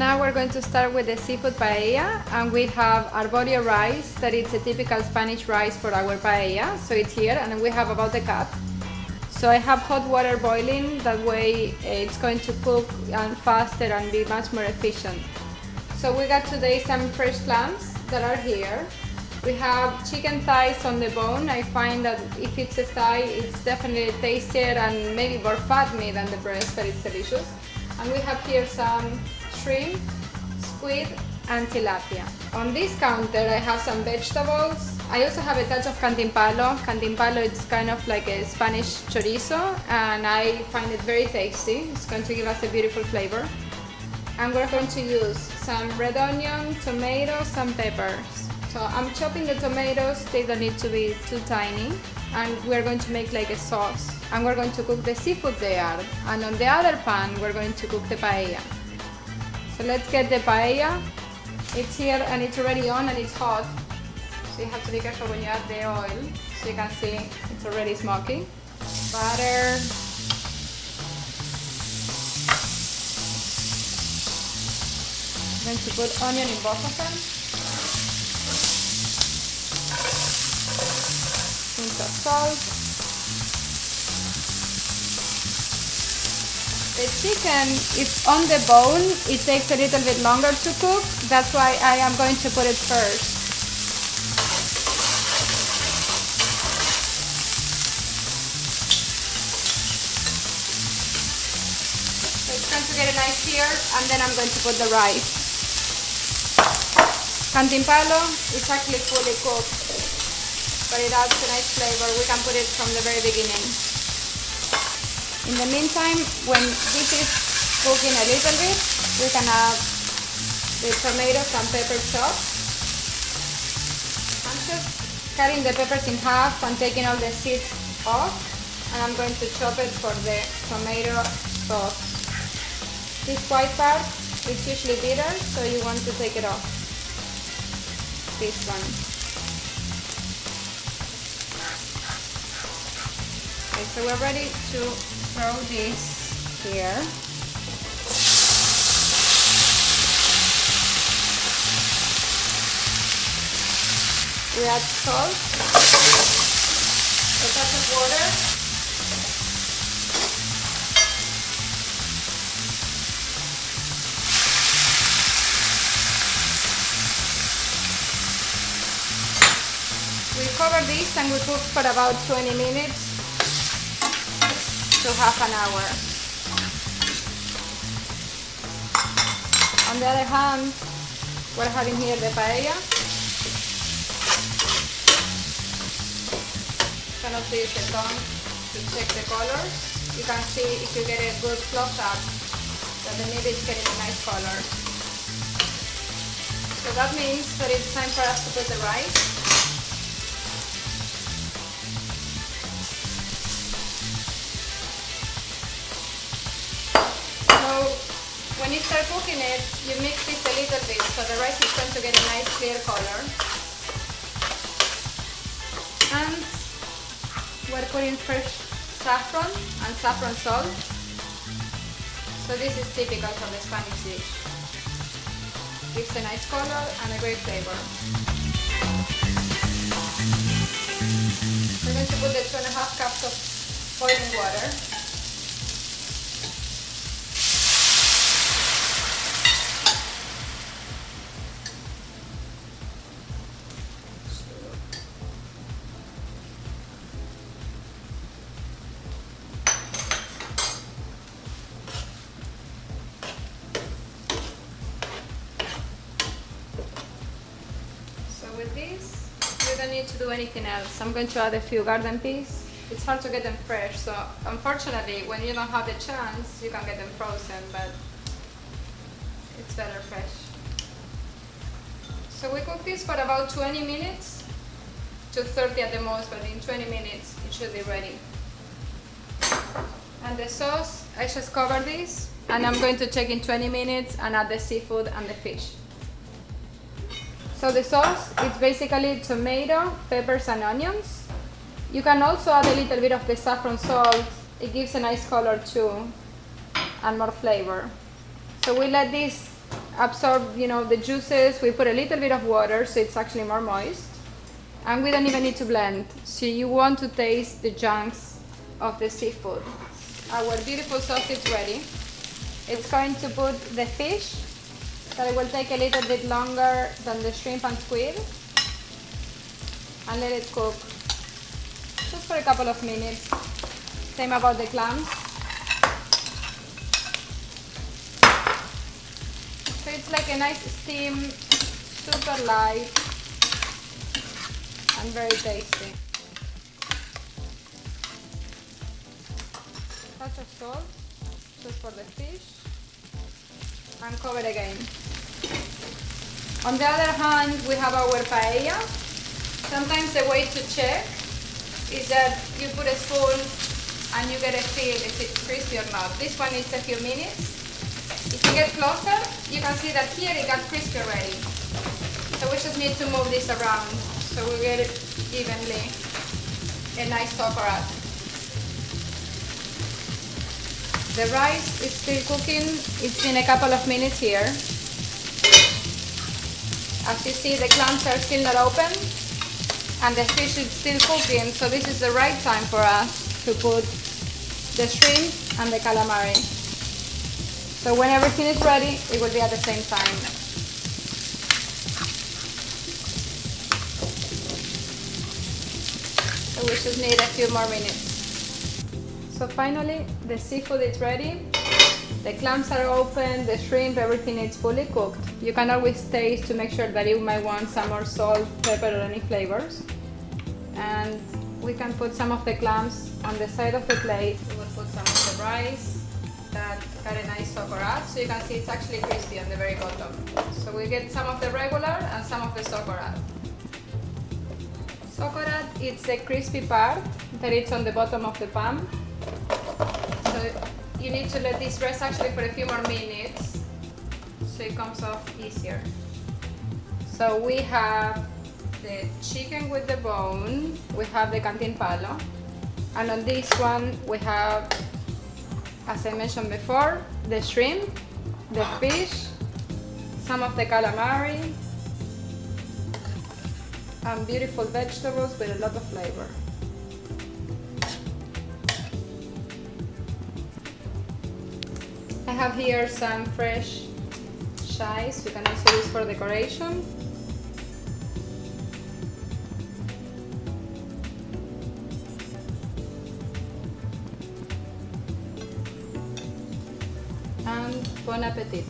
now we're going to start with the seafood paella, and we have arborio rice, that is a typical Spanish rice for our paella. So it's here, and we have about a cup. So I have hot water boiling, that way it's going to cook and faster and be much more efficient. So we got today some fresh clams that are here. We have chicken thighs on the bone. I find that if it's a thigh, it's definitely tastier and maybe more fatty than the breast, but it's delicious. And we have here some shrimp, squid, and tilapia. On this counter, I have some vegetables. I also have a touch of cantimpalo. Cantimpalo is kind of like a Spanish chorizo, and I find it very tasty. It's going to give us a beautiful flavor. And we're going to use some red onion, tomatoes, and peppers. So I'm chopping the tomatoes, they don't need to be too tiny. And we're going to make like a sauce. And we're going to cook the seafood there. And on the other pan, we're going to cook the paella. So let's get the paella. It's here and it's already on and it's hot. So you have to be careful when you add the oil. So you can see it's already smoky. Butter. I'm going to put onion in both of them. Pinch of salt. The chicken is on the bone. It takes a little bit longer to cook. That's why I am going to put it first. So it's going to get a nice sear, and then I'm going to put the rice. Cantimpalo is actually fully cooked, but it adds a nice flavor. We can put it from the very beginning. In the meantime, when this is cooking a little bit, we can add the tomatoes and pepper chopped. I'm just cutting the peppers in half and taking all the seeds off, and I'm going to chop it for the tomato sauce. This white part is usually bitter, so you want to take it off. This one. Okay, so we're ready to throw this here. We add salt, a touch of water, we cover this and we cook for about 20 minutes to half an hour. On the other hand, we're having here the paella. You can also use the tongue to check the colors. You can see if you get a good close up that the meat is getting a nice color. So that means that it's time for us to put the rice. When you start cooking it, you mix this a little bit so the rice is going to get a nice clear color. And we're putting fresh saffron and saffron salt. So this is typical for the Spanish dish. Gives a nice color and a great flavor. We're going to put the 2.5 cups of boiling water. With this, you don't need to do anything else. I'm going to add a few garden peas. It's hard to get them fresh, so unfortunately when you don't have the chance, you can get them frozen, but it's better fresh. So we cook this for about 20 minutes to 30 at the most, but in 20 minutes it should be ready. And the sauce, I just cover this, and I'm going to check in 20 minutes and add the seafood and the fish. So the sauce is basically tomato, peppers, and onions. You can also add a little bit of the saffron salt. It gives a nice color too and more flavor. So we let this absorb, the juices. We put a little bit of water so it's actually more moist. And we don't even need to blend. So you want to taste the chunks of the seafood. Our beautiful sauce is ready. It's going to put the fish, that it will take a little bit longer than the shrimp and squid, and let it cook just for a couple of minutes. Same about the clams. So it's like a nice steam, super light, and very tasty. Touch of salt, just for the fish, and cover again. On the other hand, we have our paella. Sometimes the way to check is that you put a spoon and you get a feel if it's crispy or not. This one needs a few minutes. If you get closer, you can see that here it got crispy already. So we just need to move this around so we get it evenly. A nice sauerkraut. The rice is still cooking. It's been a couple of minutes here. As you see, the clams are still not open and the fish is still cooking, so this is the right time for us to put the shrimp and the calamari. So when everything is ready, it will be at the same time. So we just need a few more minutes. So finally, the seafood is ready. The clams are open, the shrimp, everything is fully cooked. You can always taste to make sure that you might want some more salt, pepper, or any flavors. And we can put some of the clams on the side of the plate. We will put some of the rice that got a nice sauerkraut, so you can see it's actually crispy on the very bottom. So we get some of the regular and some of the sauerkraut. Sauerkraut is the crispy part that is on the bottom of the pan. So you need to let this rest actually for a few more minutes so it comes off easier. So we have the chicken with the bone, we have the cantin palo, and on this one we have, as I mentioned before, the shrimp, the fish, some of the calamari, and beautiful vegetables with a lot of flavor. I have here some fresh chives. You can also use for decoration. And bon appetit.